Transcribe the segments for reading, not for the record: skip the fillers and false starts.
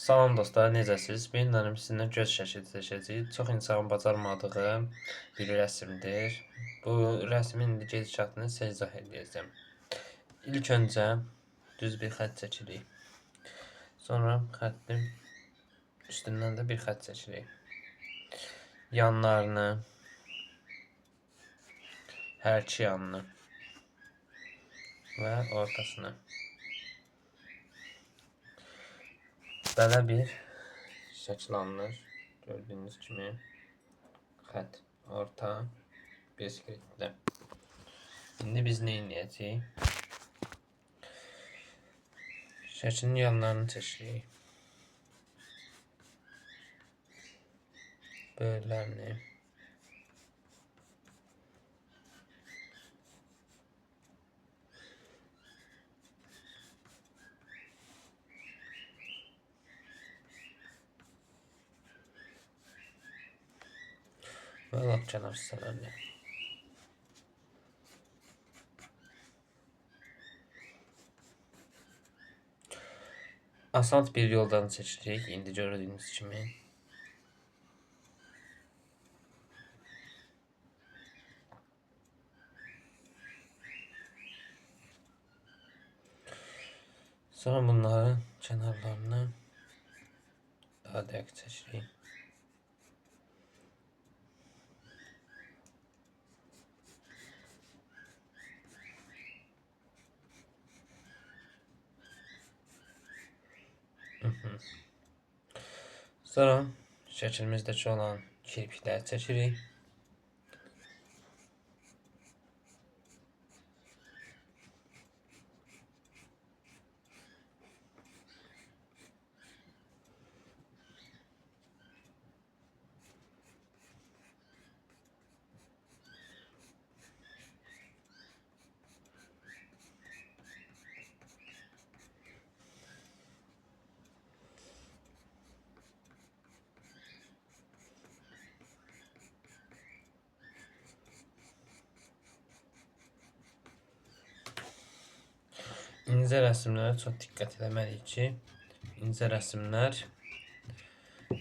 Salam dostlar, necəsiz? Benim mənim sizinlə göz şəkli seçəcəyik. Çox insanın bacarmadığı bir rəsmdir. Bu rəsmin indi gedişatını sizə izah edəcəm. İlk öncə düz bir xətt çəkirik. Sonra xəttin üstündən də bir xətt çəkirik. Yanlarını, hər iki yanını və ortasını. Belə bir şəkil alınır. Gördüyünüz kimi xətt, orta, bir skriptdə. İndi biz nə edəcəyik? Şəklin yanlarını çəkirik. Böyrlərini. Və lap kənar hissələrini. Asant bir yoldan seçirik, indi gördüyünüz kimi. Sonra bunların kənarlarını daha dəqiq çəkirik. Sonra şəklimizdəki olan kirpikləri çəkirik. İncə rəsmlərə çox diqqət etməliyik ki, incə rəsmlər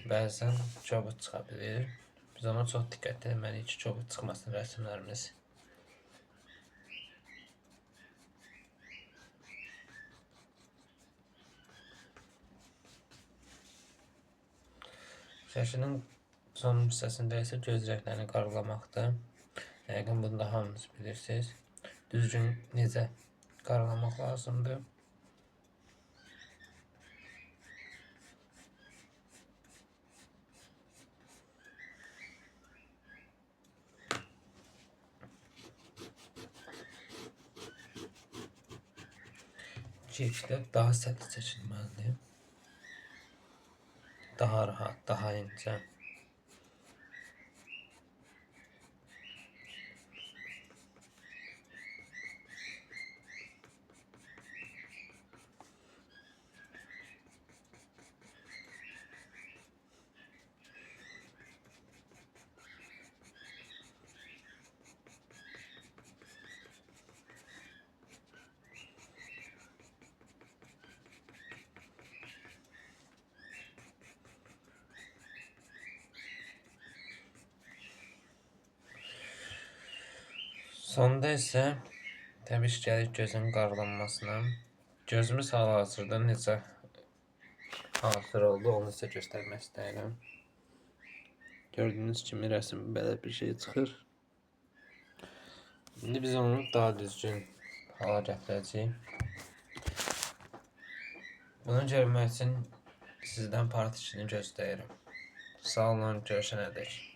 bəzən kobud çıxa bilir. Biz ona çox diqqət etməliyik ki, kobud çıxmasın rəsmlərimiz. Şəklin son hissəsində isə göz rənglərini qarlamaqdır. Yəqin bunu da hamınız bilirsiniz. Düzgün necə qaralamaq lazımdır. Kirpiklər daha səthi çəkilməlidir. Daha rahat, daha incə. Sonda isə təbii ki, gəlir gözün qarlanmasına. Gözümüz hal-hazırda necə hazır oldu, onu sizə göstərmək istəyirəm. Gördüyünüz kimi rəsm belə bir şey çıxır. İndi biz onu daha düzgün hala gətirəcəyik. Bunu görmək üçün sizdən part 2-ni gözləyirəm. Sağ olun, görüşənədək.